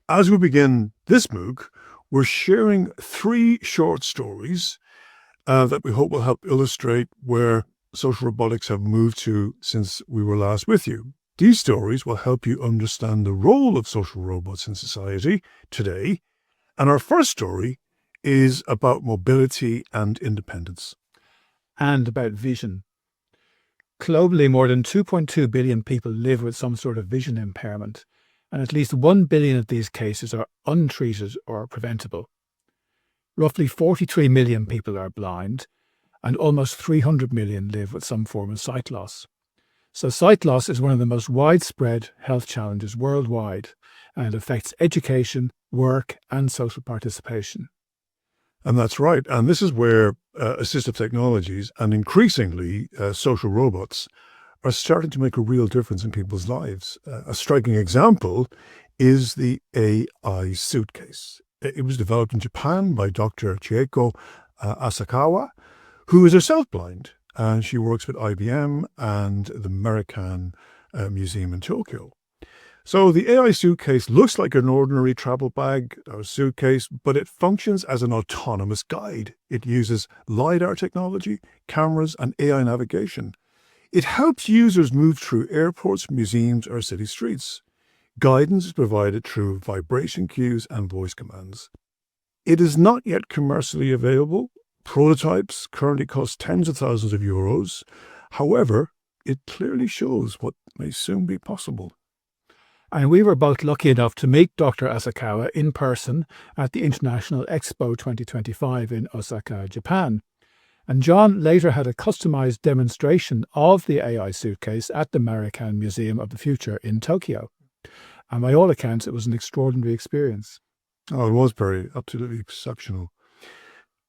As we begin this MOOC, we're sharing three short stories that we hope will help illustrate where social robotics have moved to since we were last with you. These stories will help you understand the role of social robots in society today. And our first story is about mobility and independence. And about vision. Globally, more than 2.2 billion people live with some sort of vision impairment, and at least 1 billion of these cases are untreated or preventable. Roughly 43 million people are blind, and almost 300 million live with some form of sight loss. So sight loss is one of the most widespread health challenges worldwide, and it affects education, work, and social participation. And that's right. And this is where assistive technologies and increasingly social robots are starting to make a real difference in people's lives. A striking example is the AI Suitcase. It was developed in Japan by Dr. Chieko Asakawa, who is herself blind, and she works with IBM and the American Museum in Tokyo. So the AI Suitcase looks like an ordinary travel bag or suitcase, but it functions as an autonomous guide. It uses LiDAR technology, cameras, and AI navigation. It helps users move through airports, museums, or city streets. Guidance is provided through vibration cues and voice commands. It is not yet commercially available. Prototypes currently cost tens of thousands of euros. However, it clearly shows what may soon be possible. And we were both lucky enough to meet Dr. Asakawa in person at the International Expo 2025 in Osaka, Japan. And John later had a customized demonstration of the AI Suitcase at the American Museum of the Future in Tokyo. And by all accounts, it was an extraordinary experience. Oh, it was absolutely exceptional.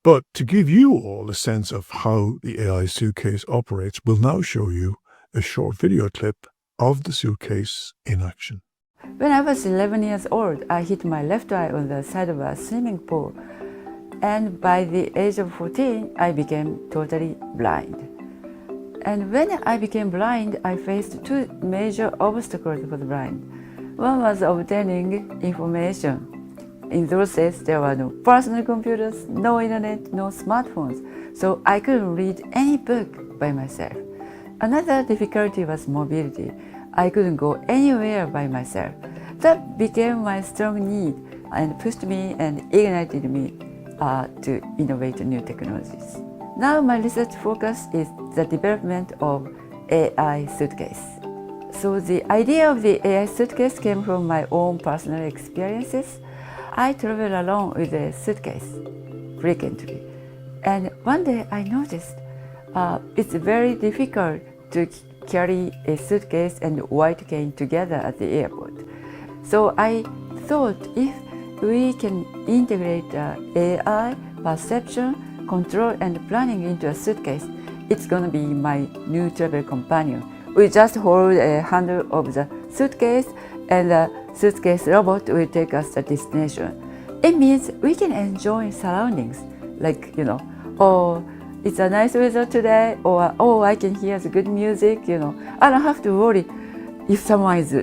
But to give you all a sense of how the AI Suitcase operates, we'll now show you a short video clip of the suitcase in action. When I was 11 years old, I hit my left eye on the side of a swimming pool. And by the age of 14, I became totally blind. And when I became blind, I faced two major obstacles for the blind. One was obtaining information. In those days, there were no personal computers, no internet, no smartphones, so I couldn't read any book by myself. Another difficulty was mobility. I couldn't go anywhere by myself. That became my strong need and pushed me and ignited me to innovate new technologies. Now my research focus is the development of AI Suitcase. So the idea of the AI Suitcase came from my own personal experiences. I travel alone with a suitcase frequently. And one day I noticed it's very difficult to carry a suitcase and white cane together at the airport. So I thought if we can integrate AI, perception, control, and planning into a suitcase, it's going to be my new travel companion. We just hold a handle of the suitcase and the suitcase robot will take us to the destination. It means we can enjoy surroundings, like, oh, it's a nice weather today, or oh, I can hear the good music, I don't have to worry if someone is,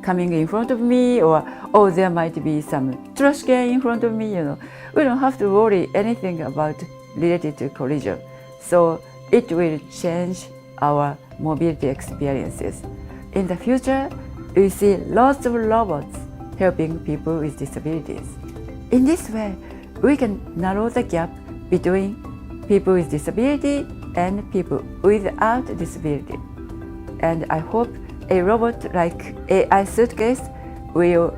coming in front of me, or oh, there might be some trash can in front of me, We don't have to worry anything about related to collision. So it will change our mobility experiences. In the future, we see lots of robots helping people with disabilities. In this way, we can narrow the gap between people with disability and people without disability. And I hope a robot like AI Suitcase will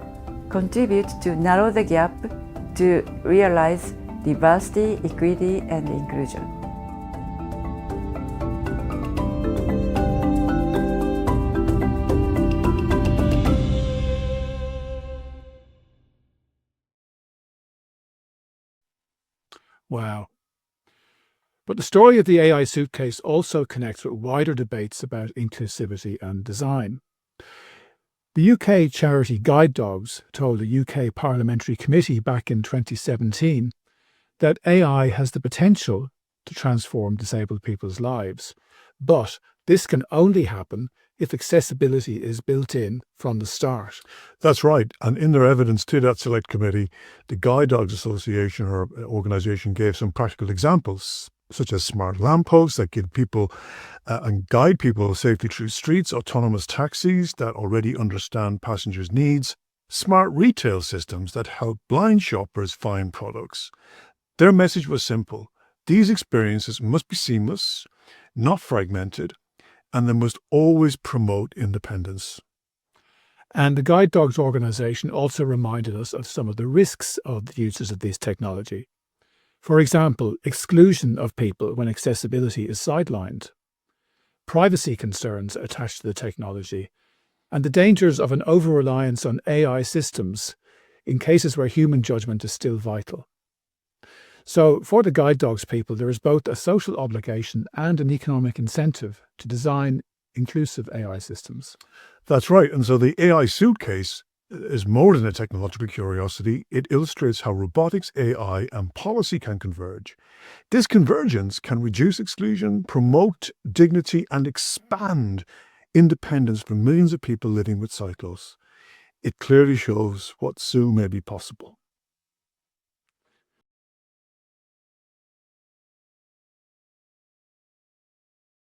contribute to narrow the gap to realize diversity, equity, and inclusion. Wow. But the story of the AI Suitcase also connects with wider debates about inclusivity and design. The UK charity Guide Dogs told a UK parliamentary committee back in 2017 that AI has the potential to transform disabled people's lives, but This can only happen if accessibility is built in from the start. That's right. And in their evidence to that select committee, the Guide Dogs Association or organisation gave some practical examples, such as smart lampposts that give people and guide people safely through streets, autonomous taxis that already understand passengers' needs, smart retail systems that help blind shoppers find products. Their message was simple. These experiences must be seamless, not fragmented, and they must always promote independence. And the Guide Dogs organization also reminded us of some of the risks of the uses of this technology. For example, exclusion of people when accessibility is sidelined, privacy concerns attached to the technology, and the dangers of an over-reliance on AI systems in cases where human judgment is still vital. So for the Guide Dogs people, there is both a social obligation and an economic incentive to design inclusive AI systems. That's right. And so the AI Suitcase is more than a technological curiosity. It illustrates how robotics, AI, and policy can converge. This convergence can reduce exclusion, promote dignity, and expand independence for millions of people living with sight loss. It clearly shows what soon may be possible.